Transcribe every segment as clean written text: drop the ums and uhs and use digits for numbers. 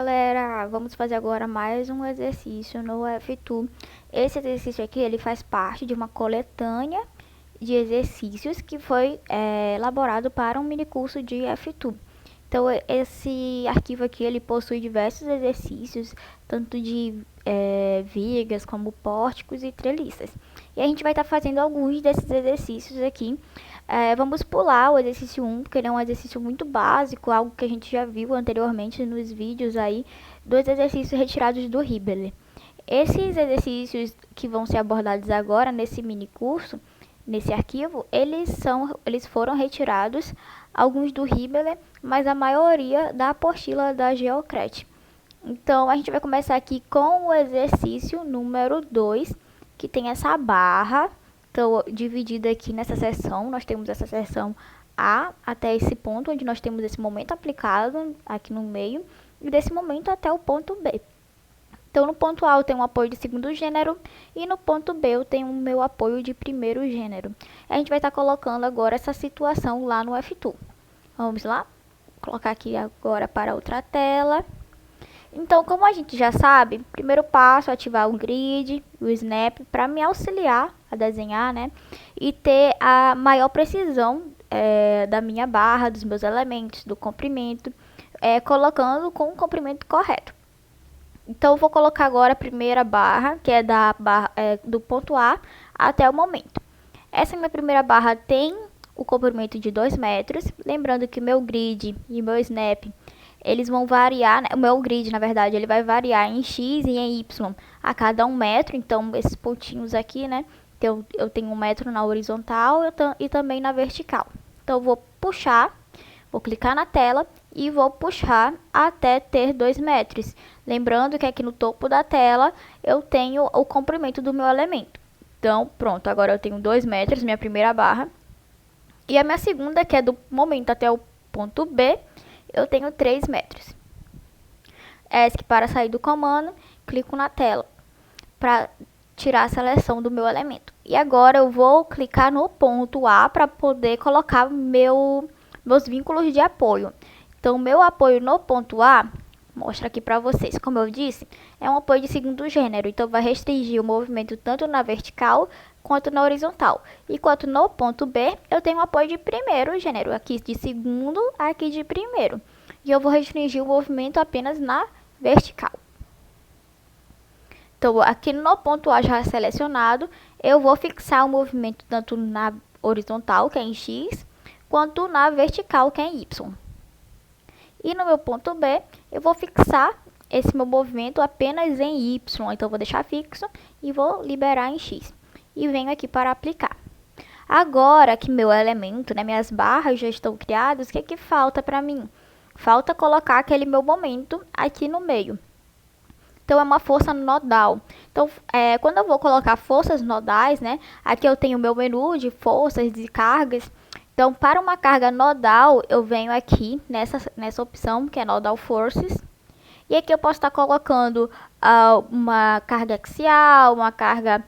Galera, vamos fazer agora mais um exercício no F2. Esse exercício aqui, ele faz parte de uma coletânea de exercícios que foi elaborado para um mini curso de F2. Então, esse arquivo aqui, ele possui diversos exercícios, tanto de vigas, como pórticos e treliças. E a gente vai estar fazendo alguns desses exercícios aqui. Vamos pular o exercício 1, porque ele é um exercício muito básico, algo que a gente já viu anteriormente nos vídeos aí, dos exercícios retirados do Hibbeler. Esses exercícios que vão ser abordados agora nesse mini curso, nesse arquivo, eles foram retirados, alguns do Hibbeler, mas a maioria da apostila da Geocrat. Então, a gente vai começar aqui com o exercício número 2, que tem essa barra. Então, dividida aqui nessa seção, nós temos essa seção A até esse ponto, onde nós temos esse momento aplicado aqui no meio, e desse momento até o ponto B. Então, no ponto A eu tenho um apoio de segundo gênero, e no ponto B eu tenho o meu apoio de primeiro gênero. A gente vai estar colocando agora essa situação lá no F2. Vamos lá? Vou colocar aqui agora para outra tela. Então, como a gente já sabe, primeiro passo é ativar o grid, o snap, para me auxiliar a desenhar, né? E ter a maior precisão da minha barra, dos meus elementos, do comprimento, colocando com o comprimento correto. Então, eu vou colocar agora a primeira barra, que é do ponto A até o momento. Essa minha primeira barra tem o comprimento de 2 metros. Lembrando que meu grid e meu snap, eles vão variar, né? O meu grid, na verdade, ele vai variar em X e em Y a cada 1 metro. Então, esses pontinhos aqui, né? Então, eu tenho 1 metro na horizontal e também na vertical. Então, eu vou puxar, vou clicar na tela e vou puxar até ter 2 metros. Lembrando que aqui no topo da tela eu tenho o comprimento do meu elemento. Então, pronto, agora eu tenho 2 metros, minha primeira barra. E a minha segunda, que é do momento até o ponto B, eu tenho 3 metros. ESC para sair do comando, clico na tela para tirar a seleção do meu elemento. E agora eu vou clicar no ponto A para poder colocar meus vínculos de apoio. Então, meu apoio no ponto A, mostra aqui para vocês, como eu disse, é um apoio de segundo gênero. Então, vai restringir o movimento tanto na vertical quanto na horizontal. Enquanto no ponto B, eu tenho um apoio de primeiro gênero, aqui de segundo, aqui de primeiro. E eu vou restringir o movimento apenas na vertical. Então, aqui no ponto A já selecionado, eu vou fixar o movimento tanto na horizontal, que é em X, quanto na vertical, que é em Y. E no meu ponto B, eu vou fixar esse meu movimento apenas em Y. Então, eu vou deixar fixo e vou liberar em X. E venho aqui para aplicar. Agora que meu elemento, né, minhas barras já estão criadas, o que é que falta para mim? Falta colocar aquele meu momento aqui no meio. Então, é uma força nodal. Então, quando eu vou colocar forças nodais, né, aqui eu tenho o meu menu de forças e cargas. Então, para uma carga nodal, eu venho aqui nessa opção, que é Nodal Forces. E aqui eu posso estar colocando uma carga axial, uma carga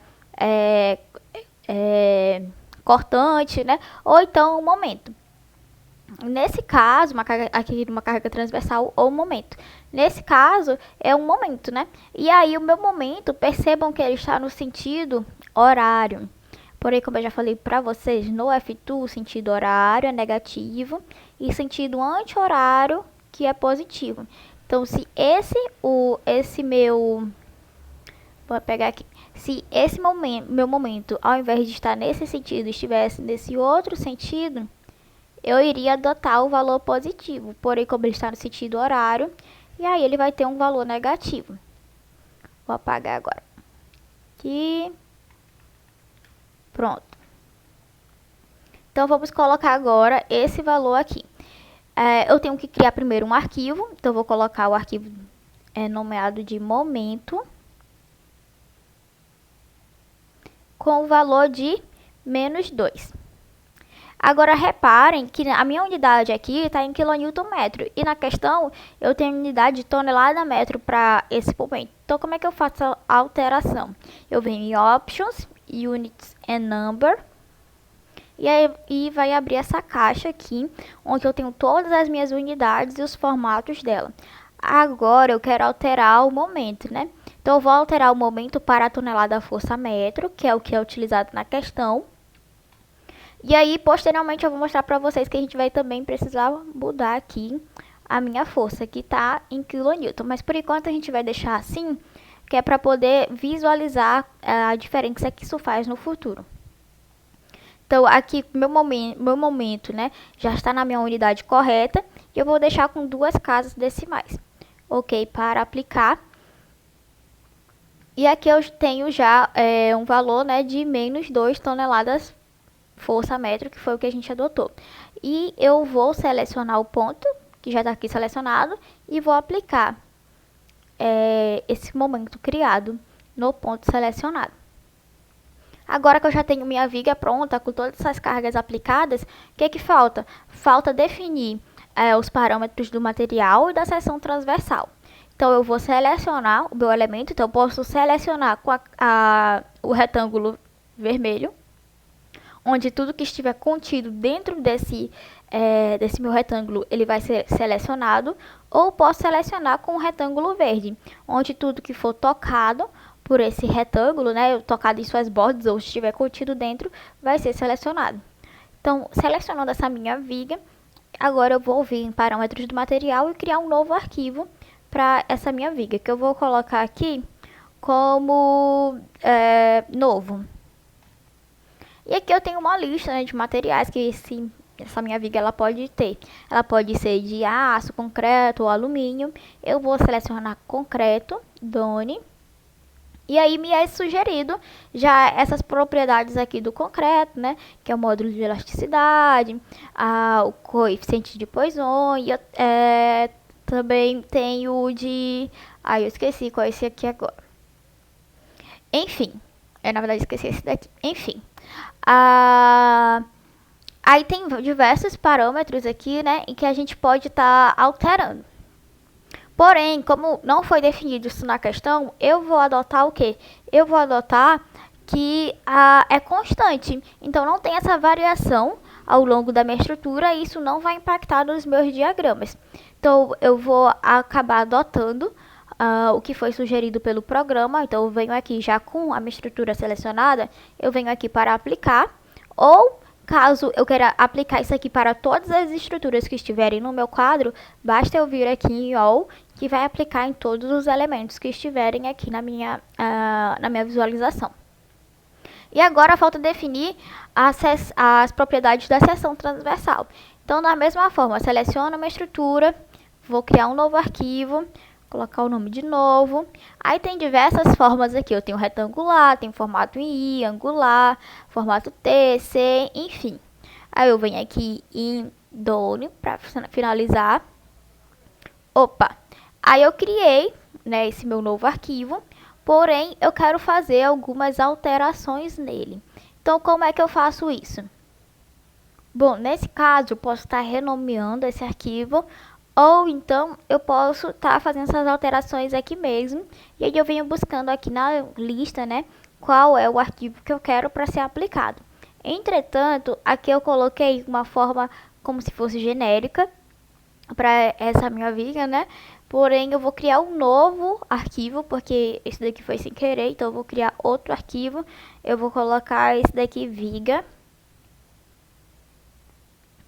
cortante, né? Ou então um momento. Nesse caso, uma carga transversal ou momento. Nesse caso, é um momento, né? E aí, o meu momento, percebam que ele está no sentido horário. Porém, como eu já falei para vocês, no F2, sentido horário é negativo e sentido anti-horário que é positivo. Então, se vou pegar aqui. Se esse meu momento, ao invés de estar nesse sentido, estivesse nesse outro sentido, eu iria adotar o valor positivo. Porém, como ele está no sentido horário, e aí ele vai ter um valor negativo. Vou apagar agora. Aqui. Pronto. Então, vamos colocar agora esse valor aqui. Eu tenho que criar primeiro um arquivo. Então, eu vou colocar o arquivo nomeado de momento, com o valor de -2. Agora, reparem que a minha unidade aqui está em kN/metro. E na questão, eu tenho unidade de tonelada/metro para esse momento. Então, como é que eu faço a alteração? Eu venho em Options, Units and Number. E vai abrir essa caixa aqui, onde eu tenho todas as minhas unidades e os formatos dela. Agora eu quero alterar o momento, né? Então eu vou alterar o momento para a tonelada força metro, que é o que é utilizado na questão. E aí, posteriormente, eu vou mostrar para vocês que a gente vai também precisar mudar aqui a minha força, que está em kN. Mas por enquanto a gente vai deixar assim, que é para poder visualizar a diferença que isso faz no futuro. Então, aqui, meu momento, né, já está na minha unidade correta. E eu vou deixar com 2 casas decimais. Ok, para aplicar. E aqui eu tenho já um valor, né, de menos 2 toneladas força metro, que foi o que a gente adotou. E eu vou selecionar o ponto, que já está aqui selecionado, e vou aplicar esse momento criado no ponto selecionado. Agora que eu já tenho minha viga pronta, com todas essas cargas aplicadas, o que falta? Falta definir os parâmetros do material e da seção transversal. Então, eu vou selecionar o meu elemento. Então, eu posso selecionar com o retângulo vermelho, onde tudo que estiver contido dentro desse meu retângulo, ele vai ser selecionado. Ou posso selecionar com o retângulo verde, onde tudo que for tocado por esse retângulo, né, tocado em suas bordas ou estiver contido dentro, vai ser selecionado. Então, selecionando essa minha viga, agora eu vou vir em parâmetros do material e criar um novo arquivo para essa minha viga, que eu vou colocar aqui como novo. E aqui eu tenho uma lista, né, de materiais que essa minha viga ela pode ter. Ela pode ser de aço, concreto ou alumínio. Eu vou selecionar concreto, done. E aí me é sugerido já essas propriedades aqui do concreto, né? Que é o módulo de elasticidade, o coeficiente de Poisson e também tem o de... eu esqueci qual é esse aqui agora. Enfim, eu na verdade esqueci esse daqui. Enfim, aí tem diversos parâmetros aqui, né? Em que a gente pode estar alterando. Porém, como não foi definido isso na questão, eu vou adotar o quê? Eu vou adotar que é constante. Então, não tem essa variação ao longo da minha estrutura e isso não vai impactar nos meus diagramas. Então, eu vou acabar adotando o que foi sugerido pelo programa. Então, eu venho aqui já com a minha estrutura selecionada, eu venho aqui para aplicar. Ou, caso eu queira aplicar isso aqui para todas as estruturas que estiverem no meu quadro, basta eu vir aqui em All, que vai aplicar em todos os elementos que estiverem aqui na minha visualização. E agora falta definir as propriedades da seção transversal. Então, da mesma forma, seleciono uma estrutura, vou criar um novo arquivo, colocar o nome de novo. Aí tem diversas formas aqui. Eu tenho retangular, tem formato em I, angular, formato T, C, enfim. Aí eu venho aqui em Done para finalizar. Aí eu criei, né, esse meu novo arquivo, porém eu quero fazer algumas alterações nele. Então, como é que eu faço isso? Bom, nesse caso, eu posso estar renomeando esse arquivo, ou então eu posso estar fazendo essas alterações aqui mesmo. E aí eu venho buscando aqui na lista, né, qual é o arquivo que eu quero para ser aplicado. Entretanto, aqui eu coloquei uma forma como se fosse genérica para essa minha viga, né? Porém, eu vou criar um novo arquivo, porque esse daqui foi sem querer, então eu vou criar outro arquivo. Eu vou colocar esse daqui, viga.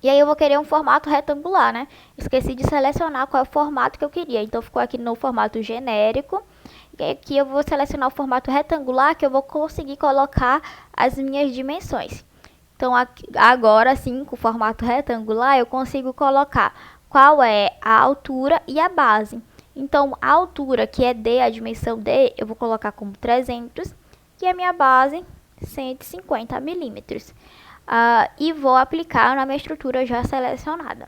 E aí eu vou querer um formato retangular, né? Esqueci de selecionar qual é o formato que eu queria. Então, ficou aqui no formato genérico. E aqui eu vou selecionar o formato retangular, que eu vou conseguir colocar as minhas dimensões. Então, aqui, agora sim, com o formato retangular, eu consigo colocar qual é a altura e a base. Então, a altura, que é D, a dimensão D, eu vou colocar como 300. E a minha base, 150 milímetros. E vou aplicar na minha estrutura já selecionada.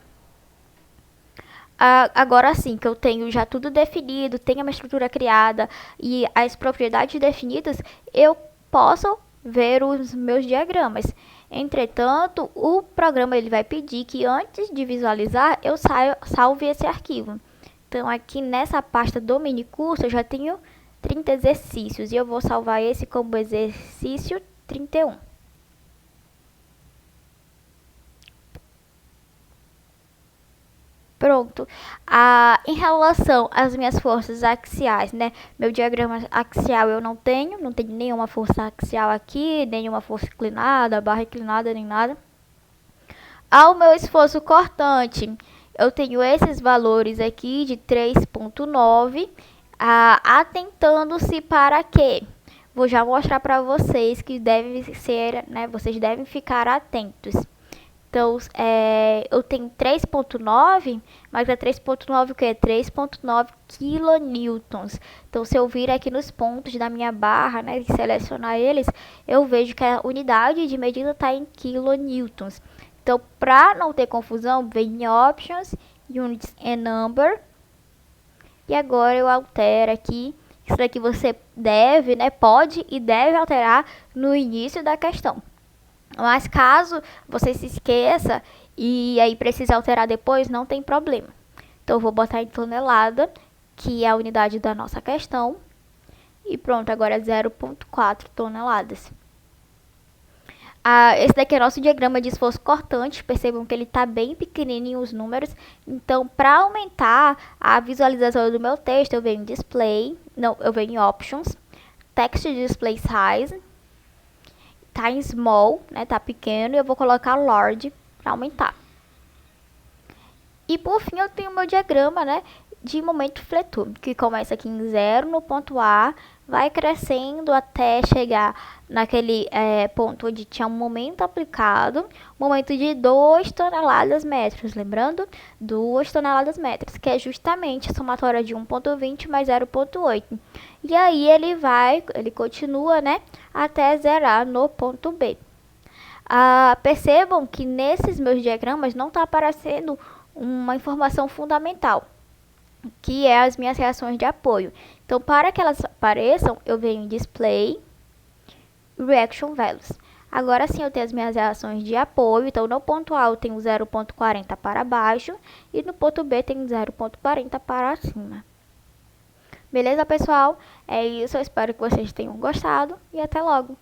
Agora sim, que eu tenho já tudo definido, tenho a minha estrutura criada e as propriedades definidas, eu posso ver os meus diagramas. Entretanto, o programa ele vai pedir que antes de visualizar, eu salve esse arquivo. Então, aqui nessa pasta do mini curso, eu já tenho 30 exercícios e eu vou salvar esse como exercício 31. Pronto. Em relação às minhas forças axiais, né? Meu diagrama axial eu não tenho nenhuma força axial aqui, nenhuma força inclinada, barra inclinada, nem nada. Ao meu esforço cortante, eu tenho esses valores aqui de 3,9, atentando-se para quê? Vou já mostrar para vocês que deve ser, né? Vocês devem ficar atentos. Então, eu tenho 3,9, mas é 3,9 o quê? 3,9 kilonewtons. Então, se eu vir aqui nos pontos da minha barra, né, e selecionar eles, eu vejo que a unidade de medida está em kilonewtons. Então, para não ter confusão, vem em Options, Units and Number. E agora eu altero aqui. Isso daqui você deve, né, pode e deve alterar no início da questão. Mas caso você se esqueça e aí precise alterar depois, não tem problema. Então eu vou botar em tonelada, que é a unidade da nossa questão. E pronto, agora é 0,4 toneladas. Esse daqui é nosso diagrama de esforço cortante. Percebam que ele está bem pequenininho os números. Então, para aumentar a visualização do meu texto, eu venho em Display, não, eu venho em Options, Text Display Size, tá em Small, né, tá pequeno, e eu vou colocar Large para aumentar. E por fim, eu tenho o meu diagrama, né, de momento fletor, que começa aqui em 0 no ponto A, vai crescendo até chegar naquele ponto onde tinha um momento aplicado, momento de 2 toneladas metros, lembrando? 2 toneladas metros, que é justamente a somatória de 1,20 mais 0,8. E aí ele continua, né, até zerar no ponto B. Percebam que nesses meus diagramas não está aparecendo uma informação fundamental, que é as minhas reações de apoio. Então, para que elas apareçam, eu venho em Display, Reaction Values. Agora sim eu tenho as minhas reações de apoio. Então, no ponto A eu tenho 0,40 para baixo e no ponto B tenho 0,40 para cima. Beleza, pessoal? É isso, eu espero que vocês tenham gostado e até logo!